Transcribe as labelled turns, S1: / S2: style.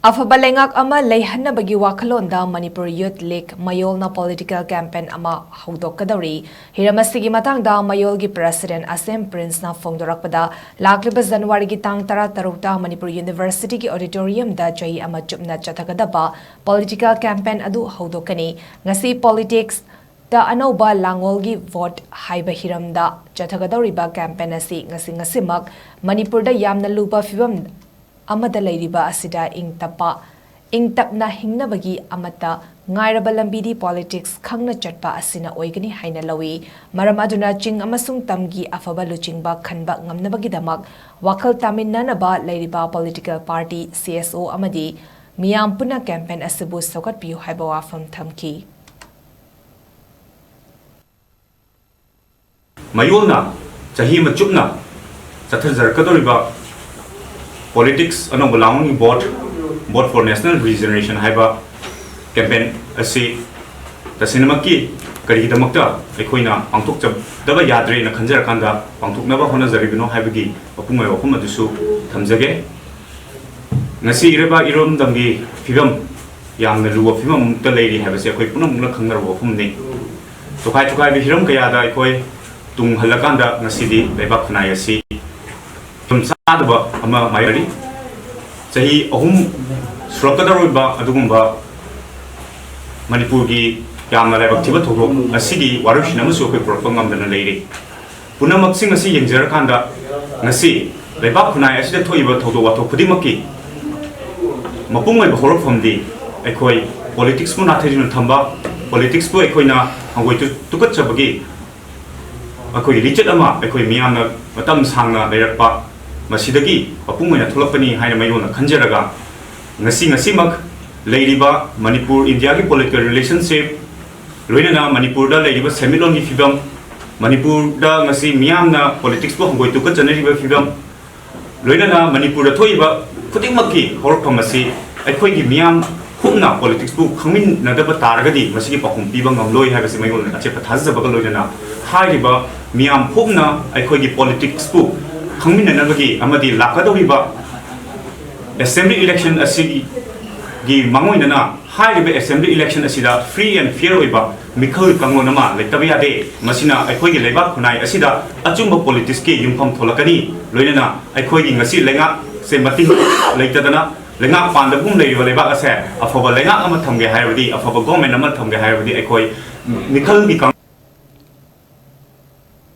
S1: Afaba Leingak ama Leihannabagi Wakhallon da Manipur Youth League Mayol na political campaign ama Houdokkadouri Hiramasigi matang da Mayol gi President Asem Prince na fongdorakpada lakleba January gi tang 13 da Manipur University gi auditorium da chahi ama chupna chathagadaba political campaign adu Houdokkani ngasi politics da anoba langol gi vote haiba hiramda chathagadoriba campaign asi ngasimak Manipur da yamna luba fibam amada leiriba asida ingtapna hingnabagi amata ngairaba lambidi politics khangna chatpa asina oigani haina lawi maram aduna ching amasung tamgi afaba luchingba khanba ngamnabagi damak wakhal taminnanaba leiriba political party CSO amadi miyam puna campaign asibu sokat piu haiba wafam thamki
S2: Mayolna chahi machupna chathazarkadoriba politics ano belonging vote for national regeneration haiba campaign asi ta cinemaki kari damakta ekoina pangthok daba yadre na khanjar kanda pangthok naba hona jaribino haibagi apumai wafum adusu thamjage ngasi ireba irom damgi fibam yamna luwa fibam mukta leiri haibase ekoi punam mukla khangnar wafum ni tokai bi hiram kaya da ekoi tung halakanda ngasi di lebak khunai asi Sadaba ama mayari sahi ahum Houdokkadouri adugumba Manipur gi yamna laibak thiba thoro asigi warushina masu koi propang amdana leiri punamak sing asi yengjar kanda ngasi laibak khunai asida thoiba thodo wato khudimaki mapung mai bahorok famdi ekoi politics mu nathajin thamba politics bu ekoina hangoi tukat chabagi akoi richet ama ekoi miyamna matam sangna leirakpa Masidagi apungna thulapani haina mayona khanjaraga ngasi leiriba Manipur India gi political relationship loinana Manipur da leiriba semilon gi fibam Manipur da ngasi miyamna politics bo hangoi tuka chanariba fibam loinana Manipur da thoiba khudingmaki horpam asi aikoi gi miyam khumna politics bu khangmin nadaba taragadi masigi pakum piba ngamloi habase mayona ache pathazaba loinana hairiba miyam khumna aikoi gi politics bu Khangminanabagi amadi Lakadoriba assembly election asigi gi mangoinana high assembly election asida free and fair oiba mikhol kangonama letabiya de masina aikoi gi lebak khunai asida achumba politics ki yumpham tholakani loinana aikoi gi ngasi lenga se mati leitadana lenga pandabum leiba lebak ase afaba lenga ama thamge haibadi afaba government ama thamge haibadi aikoi mikhol gi